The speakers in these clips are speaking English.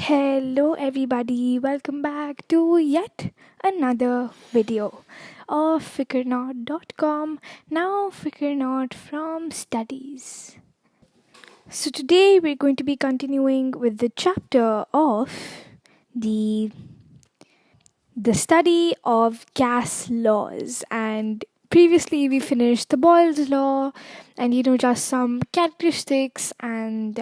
Hello everybody, welcome back to yet another video of FikarNot.com, now FikarNot from studies. So today we're going to be continuing with the chapter of the study of gas laws, and previously we finished the Boyle's law and just some characteristics and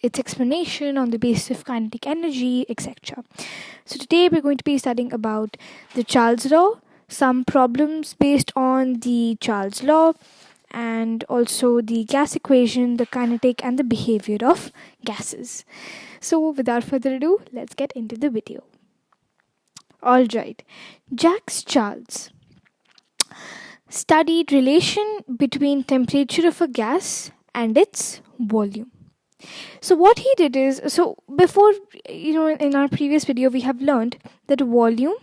its explanation on the basis of kinetic energy, etc. So today we're going to be studying about the Charles law, some problems based on the Charles law, and also the gas equation, the kinetic and the behavior of gases. So without further ado, let's get into the video. Alright, Jacques Charles studied relation between temperature of a gas and its volume. So what he did is, before, in our previous video we have learned that volume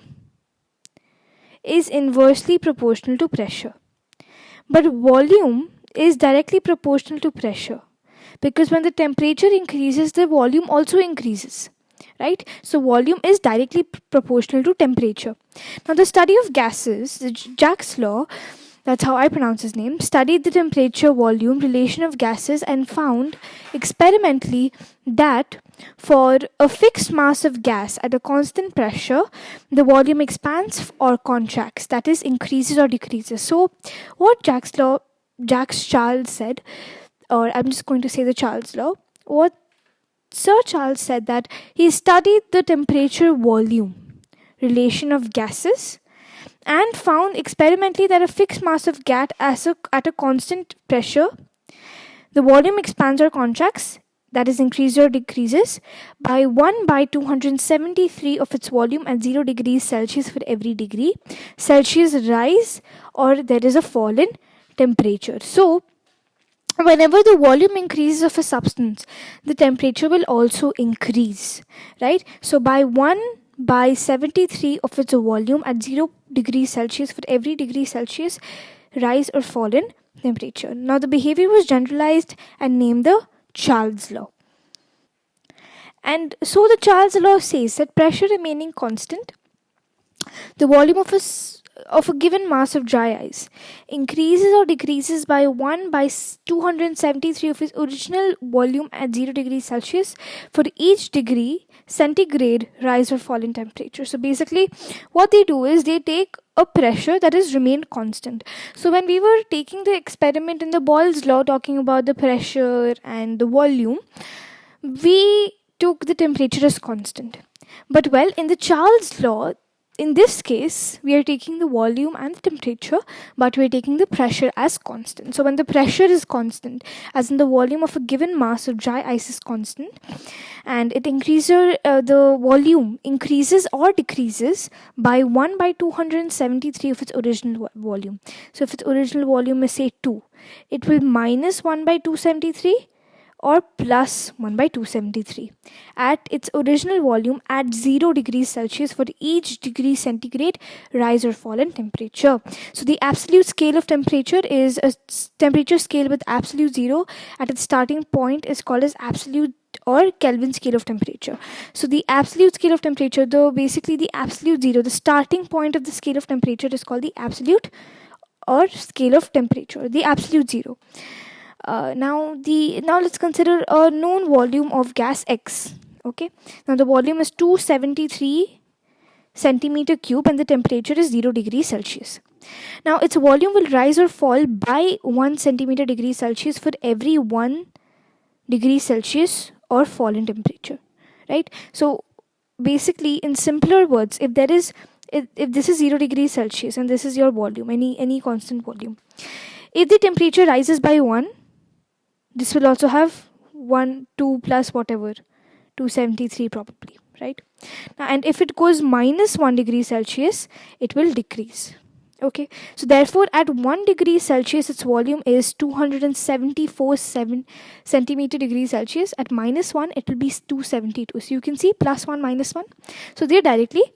is inversely proportional to pressure. But volume is directly proportional to pressure, because when the temperature increases, the volume also increases. Right? So volume is directly proportional to temperature. Now the study of gases, Jacques' law, that's how I pronounce his name, studied the temperature-volume relation of gases and found experimentally that for a fixed mass of gas at a constant pressure, the volume expands or contracts, that is, increases or decreases. So what Jacques Charles said, or I'm just going to say the Charles law, what Sir Charles said that he studied the temperature-volume relation of gases and found experimentally that a fixed mass of gas at a constant pressure, the volume expands or contracts, that is, increases or decreases, by 1 by 273 of its volume at 0 degrees Celsius for every degree Celsius rise or there is a fall in temperature. So whenever the volume increases of a substance, the temperature will also increase, right? So by 1 by 73 of its volume at 0 degrees Celsius for every degree Celsius rise or fall in temperature. Now the behavior was generalized and named the Charles law. And so the Charles law says that pressure remaining constant, the volume of a given mass of dry ice increases or decreases by 1 by 273 of its original volume at 0 degrees Celsius for each degree centigrade rise or fall in temperature. So basically what they do is they take a pressure that has remained constant. So when we were taking the experiment in the Boyle's law talking about the pressure and the volume, we took the temperature as constant. But well, in the Charles law, in this case, we are taking the volume and the temperature, but we are taking the pressure as constant. So when the pressure is constant, as in the volume of a given mass of dry ice is constant, and it increases, the volume increases or decreases by 1 by 273 of its original volume. So if its original volume is say 2, it will minus 1 by 273 or plus 1 by 273 at its original volume at 0 degrees Celsius for each degree centigrade rise or fall in temperature. So the absolute scale of temperature is a temperature scale with absolute zero at its starting point is called as absolute or Kelvin scale of temperature. So the absolute scale of temperature, basically the absolute zero, the starting point of the scale of temperature is called the absolute or scale of temperature, the absolute zero. Now let's consider a known volume of gas X. Okay. Now the volume is 273 centimeter cube and the temperature is 0 degrees Celsius. Now its volume will rise or fall by 1 centimeter degree Celsius for every 1 degree Celsius or fall in temperature. Right. So basically, in simpler words, if this is 0 degrees Celsius and this is your volume, any constant volume, if the temperature rises by 1, this will also have 1, 2 plus whatever, 273 probably, right? Now, and if it goes minus 1 degree Celsius, it will decrease. Okay, so therefore at 1 degree Celsius, its volume is 274 centimeter degrees Celsius. At minus 1, it will be 272. So you can see plus 1, minus 1. So they're directly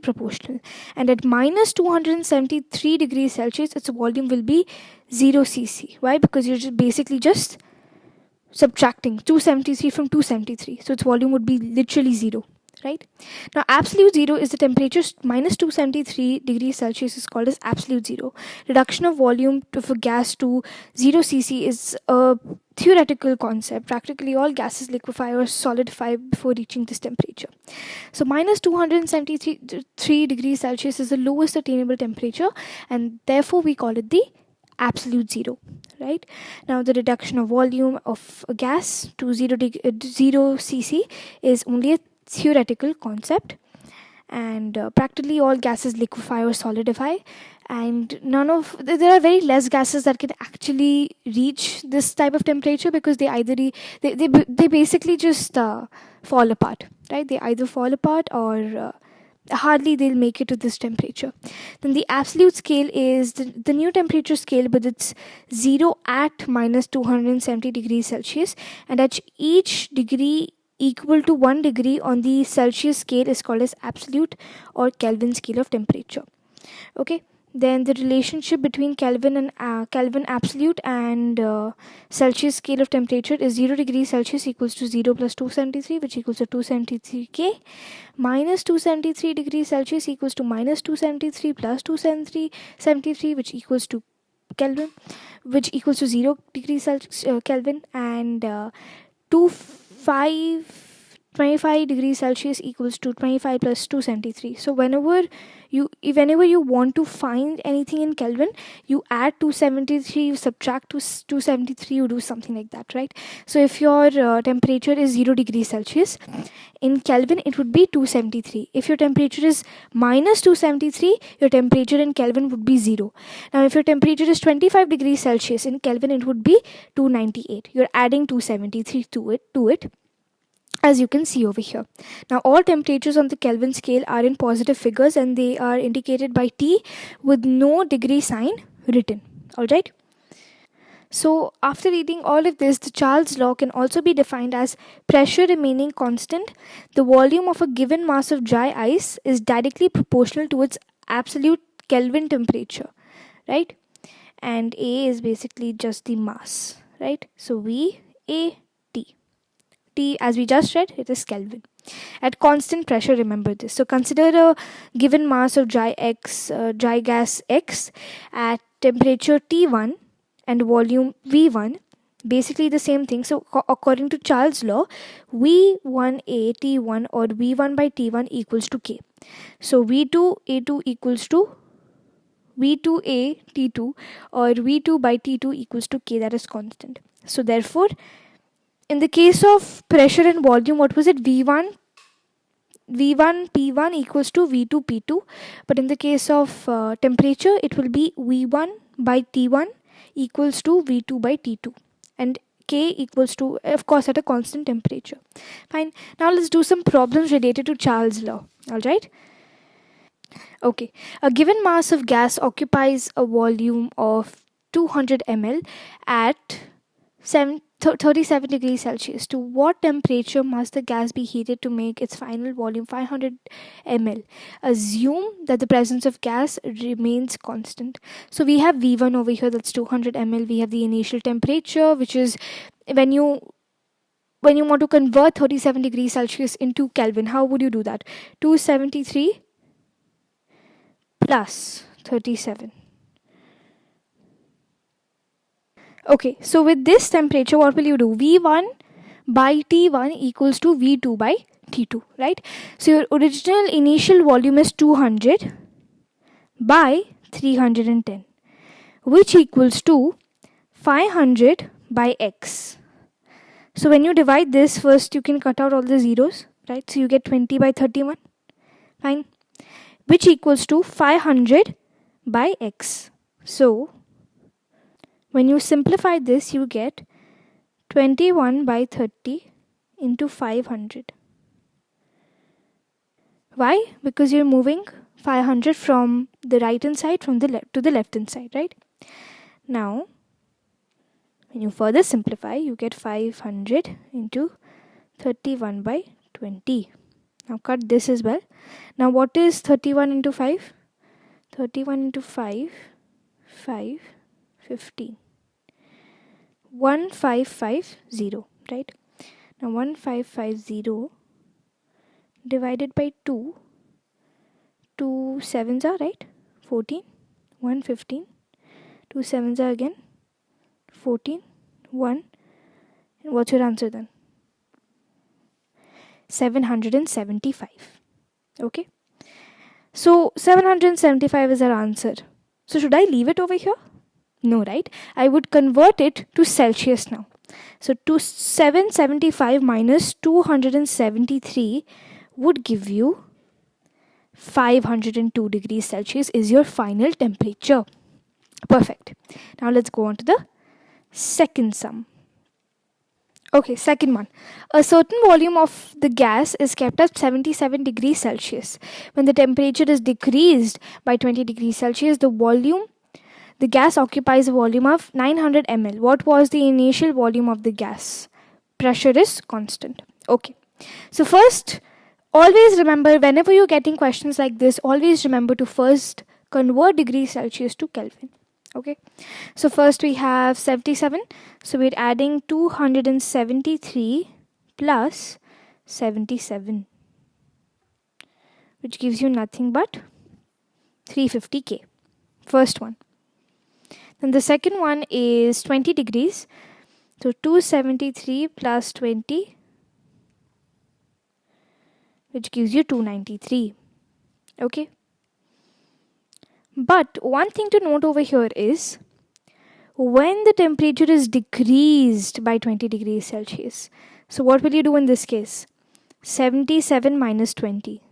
proportional. And at minus 273 degrees Celsius, its volume will be 0 cc. Why? Because you're just subtracting 273 from 273. So its volume would be literally 0, right? Now, absolute 0 is the temperature minus 273 degrees Celsius is called as absolute 0. Reduction of volume of a gas to 0 cc is a theoretical concept. Practically all gases liquefy or solidify before reaching this temperature. So minus 273 degrees Celsius is the lowest attainable temperature, and therefore we call it the absolute 0, right? Now, the reduction of volume of a gas to 0 cc is only a theoretical concept, and practically all gases liquefy or solidify, and there are very less gases that can actually reach this type of temperature, because they basically just fall apart, right? They either fall apart or hardly they'll make it to this temperature. Then the absolute scale is the new temperature scale, but it's 0 at minus 270 degrees Celsius, and at each degree equal to 1 degree on the Celsius scale is called as absolute or Kelvin scale of temperature. Okay. Then the relationship between Kelvin absolute and Celsius scale of temperature is 0 degrees Celsius equals to 0 plus 273, which equals to 273 K, minus 273 degrees Celsius equals to minus 273 plus 273, which equals to Kelvin, which equals to 0 degrees Celsius Kelvin, and 25 degrees Celsius equals to 25 plus 273. So whenever you want to find anything in Kelvin, you add 273, you subtract 273, you do something like that, right? So if your temperature is 0 degrees Celsius, in Kelvin it would be 273. If your temperature is minus 273, your temperature in Kelvin would be 0. Now, if your temperature is 25 degrees Celsius, in Kelvin it would be 298. You're adding 273 to it, as you can see over here. Now, all temperatures on the Kelvin scale are in positive figures, and they are indicated by T with no degree sign written. Alright? So, after reading all of this, the Charles law can also be defined as pressure remaining constant. The volume of a given mass of dry ice is directly proportional to its absolute Kelvin temperature, right? And A is basically just the mass, right? So, V, A, T. T, as we just read, it is Kelvin. At constant pressure, remember this. So consider a given mass of dry gas X at temperature T1 and volume V1. Basically the same thing. So according to Charles' law, V1A T1 or V1 by T1 equals to K. So V2 A2 equals to V2A T2 or V2 by T2 equals to K, that is constant. So therefore, in the case of pressure and volume, what was it? V1 P1 equals to V2 P2. But in the case of temperature, it will be V1 by T1 equals to V2 by T2. And K equals to, of course, at a constant temperature. Fine. Now let's do some problems related to Charles' law. Alright? Okay. A given mass of gas occupies a volume of 200 ml at 37 degrees Celsius. To what temperature must the gas be heated to make its final volume 500 ml? Assume that the presence of gas remains constant. So we have V1 over here, that's 200 ml. We have the initial temperature, which is when you want to convert 37 degrees Celsius into Kelvin. How would you do that? 273 plus 37. Okay, so with this temperature, what will you do? V1 by T1 equals to V2 by T2, right? So your original initial volume is 200 by 310, which equals to 500 by X. So when you divide this, first you can cut out all the zeros, right? So you get 20 by 31, fine, which equals to 500 by X. So when you simplify this, you get 21 by 30 into 500. Why? Because you're moving 500 from the right hand side to the left hand side, right? Now, when you further simplify, you get 500 into 31 by 20. Now cut this as well. Now what is 31 into 5? 31 into 5, 15. 1550, right? Now 1550 divided by 2, 2 sevens are, right? 14, 115, 2 sevens are again 14, 1. And what's your answer then? 775. Okay. So 775 is our answer. So should I leave it over here? No, right? I would convert it to Celsius now. So 775 minus 273 would give you 502 degrees Celsius is your final temperature. Perfect. Now let's go on to the second sum. Okay, second one. A certain volume of the gas is kept at 77 degrees Celsius. When the temperature is decreased by 20 degrees Celsius, the gas occupies a volume of 900 ml. What was the initial volume of the gas? Pressure is constant. Okay. So first, always remember, whenever you're getting questions like this, always remember to first convert degrees Celsius to Kelvin. Okay. So first we have 77. So we're adding 273 plus 77, which gives you nothing but 350K. First one. Then the second one is 20 degrees. So 273 plus 20, which gives you 293. Okay. But one thing to note over here is when the temperature is decreased by 20 degrees Celsius. So what will you do in this case? 77 minus 20.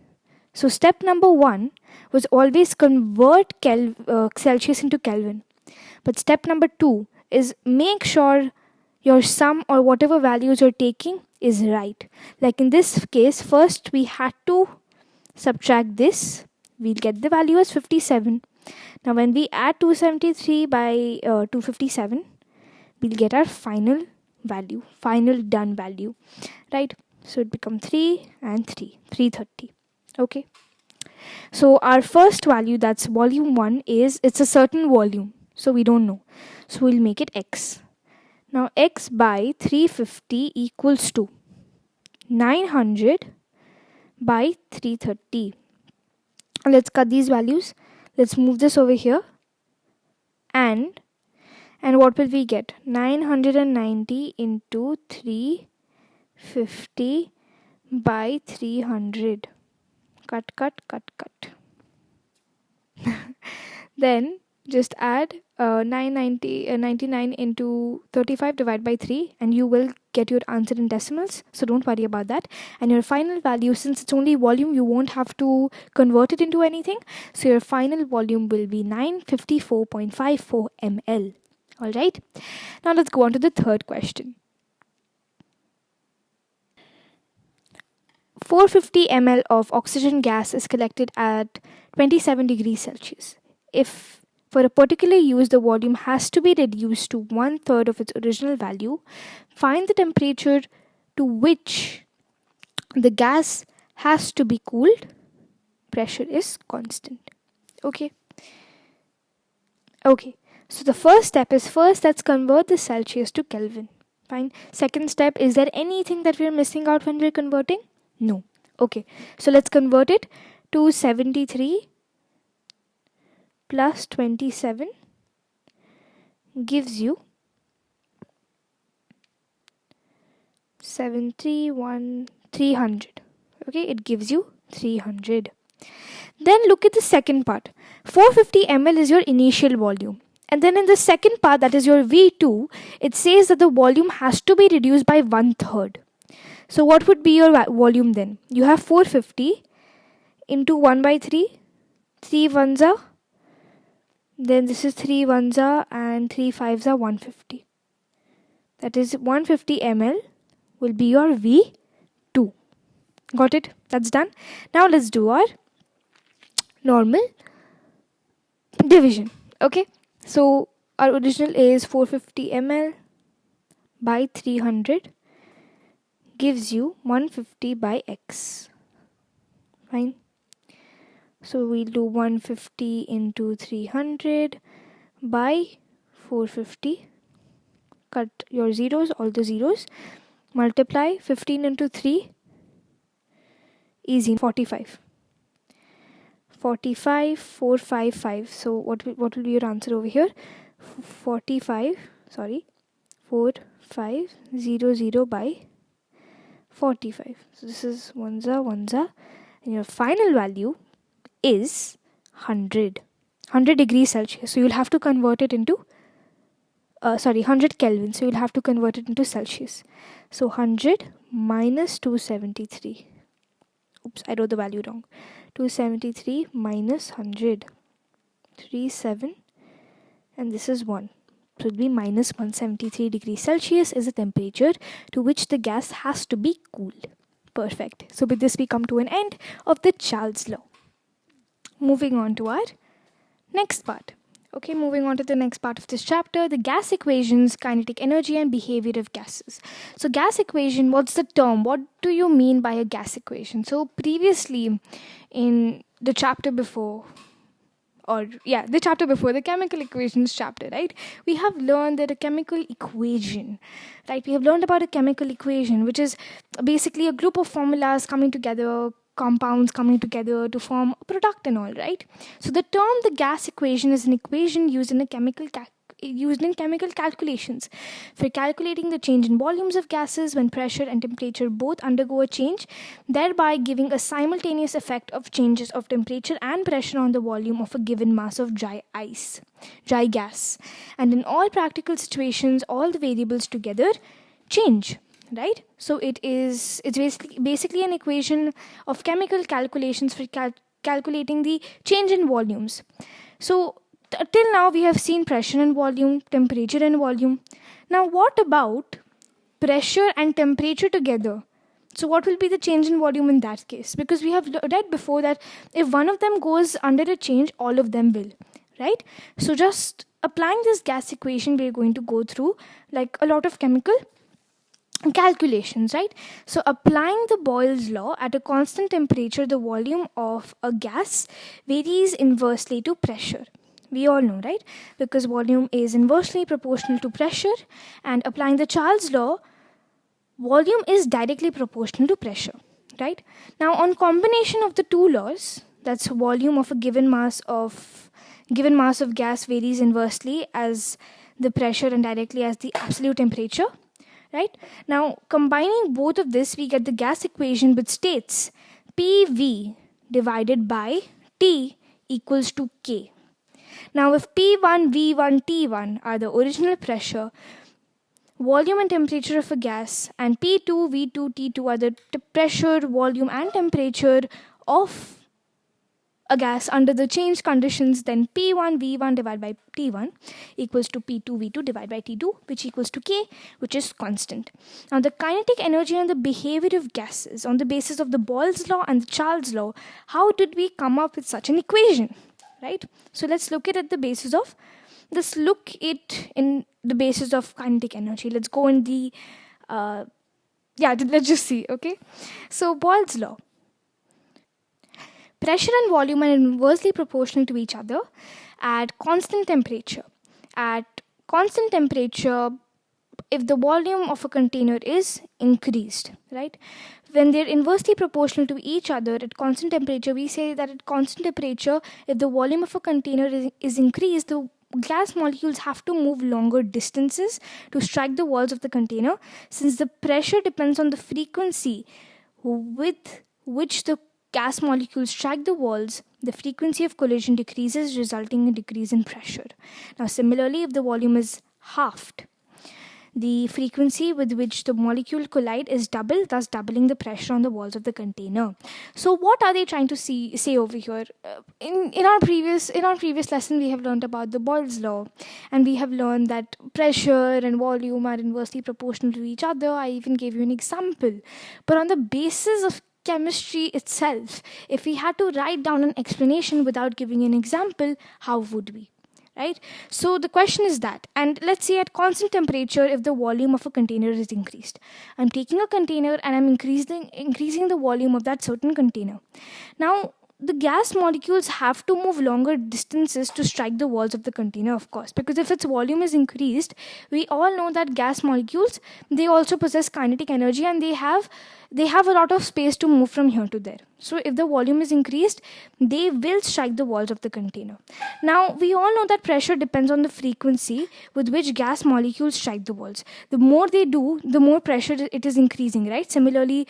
So step number 1 was always convert Celsius into Kelvin. But step number 2 is make sure your sum or whatever values you're taking is right. Like in this case, first we had to subtract this. We'll get the value as 57. Now when we add 273 by 257, we'll get our final value, final done value, right? So it becomes 3 and 3, 330. Okay. So our first value, that's volume 1, it's a certain volume. So we don't know. So we'll make it x. Now x by 350 equals to 900 by 330. Let's cut these values. Let's move this over here. And what will we get? 990 into 350 by 300. Cut. Then just add 99 into 35 divided by 3 and you will get your answer in decimals. So don't worry about that. And your final value, since it's only volume, you won't have to convert it into anything. So your final volume will be 954.54 ml. Alright. Now let's go on to the third question. 450 ml of oxygen gas is collected at 27 degrees Celsius. If for a particular use the volume has to be reduced to 1/3 of its original value, find the temperature to which the gas has to be cooled. Pressure is constant. Okay. So the first step is let's convert the Celsius to Kelvin. Fine. Second step, is there anything that we're missing out when we're converting? No. Okay. So let's convert it to 73 plus 27 gives you 300. Okay, it gives you 300. Then look at the second part. 450 ml is your initial volume. And then in the second part, that is your V2, it says that the volume has to be reduced by 1/3. So what would be your volume then? You have 450 into 1 by 3. 3 ones are. Then this is 3 ones are and 3 fives are 150. That is 150 ml will be your V2. Got it? That's done. Now let's do our normal division. Okay. So our original is 450 ml by 300 gives you 150 by x. Fine. So we'll do 150 into 300 by 450. cut your zeros, all the zeros, multiply 15 into 3, easy, 45. 45, 455. So what will be your answer over here? 4500 by 45. So this is 1 and your final value is 100 degrees Celsius. So you'll have to convert it into 100 Kelvin. So you'll have to convert it into Celsius. So 100 minus 273. Oops, I wrote the value wrong. 273 minus 100. 37. And this is 1. So it will be minus 173 degrees Celsius is the temperature to which the gas has to be cooled. Perfect. So with this we come to an end of the Charles law. Moving on to our next part. Okay, moving on to the next part of this chapter, the gas equations, kinetic energy and behavior of gases. So gas equation, what's the term? What do you mean by a gas equation? So previously in the chapter before, the chemical equations chapter, right? We have learned that a chemical equation, right? We have learned about a chemical equation, which is basically a group of formulas coming together, compounds coming together to form a product and all, right? So the term the gas equation is an equation used in chemical calculations for calculating the change in volumes of gases when pressure and temperature both undergo a change, thereby giving a simultaneous effect of changes of temperature and pressure on the volume of a given mass of dry gas. And in all practical situations, all the variables together change. Right? So it's basically an equation of chemical calculations for calculating the change in volumes. So till now we have seen pressure and volume, temperature and volume. Now what about pressure and temperature together? So what will be the change in volume in that case? Because we have read before that if one of them goes under a change, all of them will. Right? So just applying this gas equation, we're going to go through like a lot of chemical calculations, right? So applying the Boyle's law, at a constant temperature the volume of a gas varies inversely to pressure. We all know, right? Because volume is inversely proportional to pressure, and applying the Charles law, volume is directly proportional to pressure, right? Now on combination of the two laws, that's volume of a given mass of gas varies inversely as the pressure and directly as the absolute temperature. Right? Now, combining both of this, we get the gas equation which states PV divided by T equals to K. Now, if P1, V1, T1 are the original pressure, volume and temperature of a gas, and P2, V2, T2 are the pressure, volume and temperature of a gas under the changed conditions, then P1 V1 divided by T1 equals to P2 V2 divided by T2, which equals to K, which is constant. Now the kinetic energy and the behavior of gases on the basis of the Boyle's law and the Charles law, how did we come up with such an equation, right? So let's look at the basis of kinetic energy. Let's go in the let's just see. Okay, so Boyle's law. Pressure and volume are inversely proportional to each other at constant temperature. At constant temperature, if the volume of a container is increased, right? When they're inversely proportional to each other at constant temperature, we say that at constant temperature, if the volume of a container is increased, the gas molecules have to move longer distances to strike the walls of the container, since the pressure depends on the frequency with which the gas molecules strike the walls. The frequency of collision decreases, resulting in a decrease in pressure. Now, similarly, if the volume is halved, the frequency with which the molecule collide is double, thus doubling the pressure on the walls of the container. So, what are they trying to say over here? In our previous lesson, we have learned about the Boyle's law, and we have learned that pressure and volume are inversely proportional to each other. I even gave you an example. But on the basis of chemistry itself, if we had to write down an explanation without giving an example, how would we? Right? So the question is that, and let's say at constant temperature, if the volume of a container is increased, I'm taking a container and I'm increasing the volume of that certain container. Now, the gas molecules have to move longer distances to strike the walls of the container, of course, because if its volume is increased, we all know that gas molecules, they also possess kinetic energy, and they have a lot of space to move from here to there. So if the volume is increased, they will strike the walls of the container. Now we all know that pressure depends on the frequency with which gas molecules strike the walls. The more they do, the more pressure it is increasing, right? Similarly,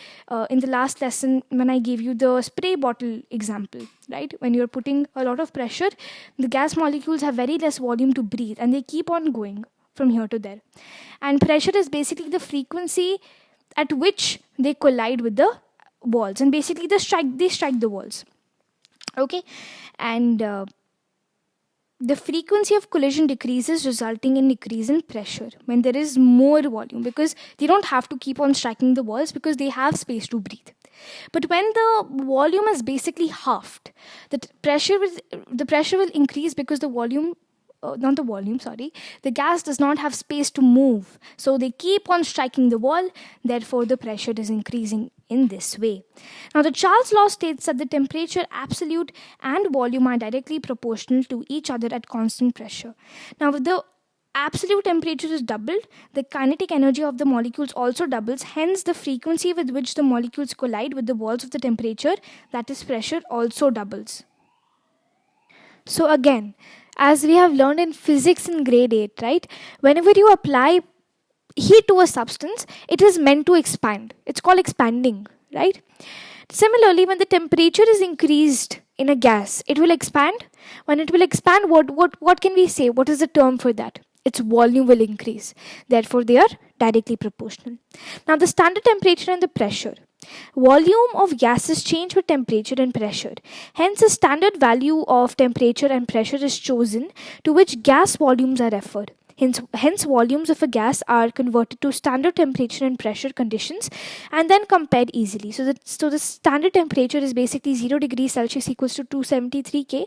in the last lesson when I gave you the spray bottle example, right, when you're putting a lot of pressure, the gas molecules have very less volume to breathe, and they keep on going from here to there. And pressure is basically the frequency at which they collide with the walls, and basically they strike the walls. Okay. And the frequency of collision decreases, resulting in decrease in pressure when there is more volume, because they don't have to keep on striking the walls because they have space to breathe. But when the volume is basically halved, the pressure will increase, because the volume not the volume, sorry, the gas does not have space to move. So they keep on striking the wall, therefore the pressure is increasing in this way. Now the Charles law states that the temperature, absolute, and volume are directly proportional to each other at constant pressure. Now if the absolute temperature is doubled, the kinetic energy of the molecules also doubles, hence the frequency with which the molecules collide with the walls of the temperature, that is pressure, also doubles. So again, as we have learned in physics in grade 8, right? Whenever you apply heat to a substance, it is meant to expand. It's called expanding, right? Similarly, when the temperature is increased in a gas, it will expand. When it will expand, what can we say? What is the term for that? Its volume will increase. Therefore, they are directly proportional. Now, the standard temperature and the pressure. Volume of gases change with temperature and pressure. Hence, a standard value of temperature and pressure is chosen to which gas volumes are referred. Hence, volumes of a gas are converted to standard temperature and pressure conditions and then compared easily. So the standard temperature is basically 0 degrees Celsius equals to 273 K,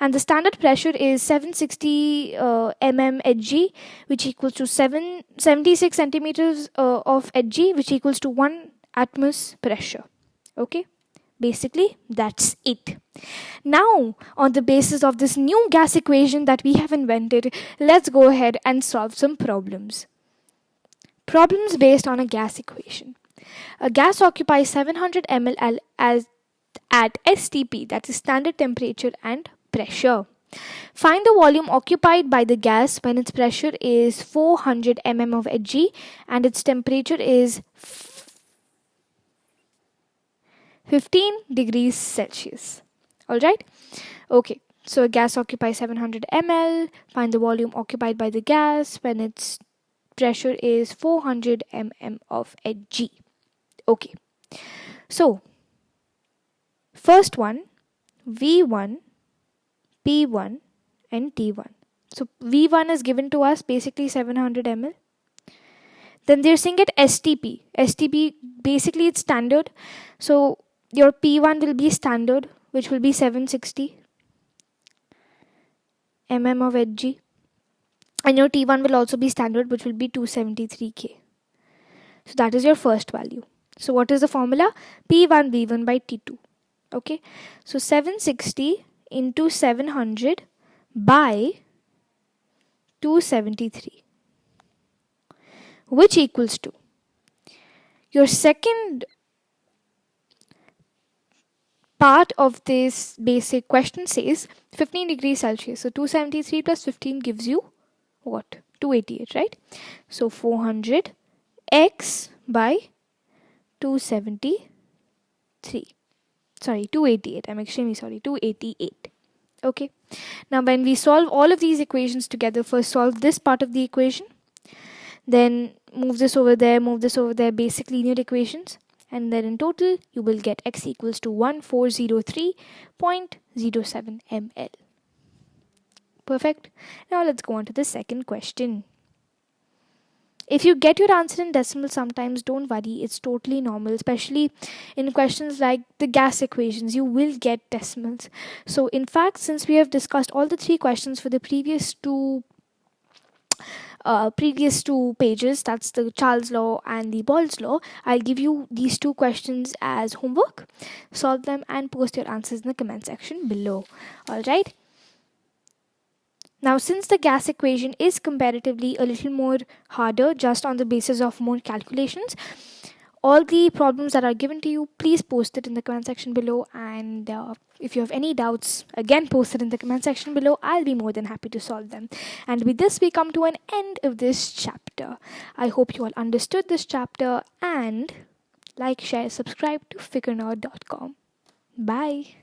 and the standard pressure is 760 mm Hg, which equals to 76 centimeters of Hg, which equals to 1 atmos pressure. Okay, basically that's it. Now, on the basis of this new gas equation that we have invented, let's go ahead and solve some problems. Problems based on a gas equation. A gas occupies 700 ml at STP, that is standard temperature and pressure. Find the volume occupied by the gas when its pressure is 400 mm of Hg and its temperature is 15 degrees Celsius. Alright? Okay, so a gas occupies 700 ml. Find the volume occupied by the gas when its pressure is 400 mm of Hg. Okay, so first one, V1, P1 and T1. So V1 is given to us basically 700 ml. Then they're saying at STP. STP basically it's standard. So your P1 will be standard, which will be 760 mm of Hg. And your T1 will also be standard, which will be 273 K. So that is your first value. So what is the formula? P1 V1 by T2. Okay. So 760 into 700 by 273, which equals to your second part of this basic question says 15 degrees Celsius. So 273 plus 15 gives you what? 288, right? So 400 x by 273. Sorry, 288. I'm extremely sorry. 288. Okay. Now when we solve all of these equations together, first solve this part of the equation. Then move this over there, basic linear equations. And then in total, you will get x equals to 1403.07 ml. Perfect. Now let's go on to the second question. If you get your answer in decimal sometimes, don't worry, it's totally normal, especially in questions like the gas equations, you will get decimals. So in fact, since we have discussed all the three questions for the previous two previous two pages, that's the Charles law and the Boyle's law, I'll give you these two questions as homework. Solve them and post your answers in the comment section below. Alright. Now, since the gas equation is comparatively a little more harder just on the basis of more calculations, all the problems that are given to you, please post it in the comment section below. And if you have any doubts, again post it in the comment section below. I'll be more than happy to solve them. And with this, we come to an end of this chapter. I hope you all understood this chapter, and like, share, subscribe to FikarNot.com. Bye.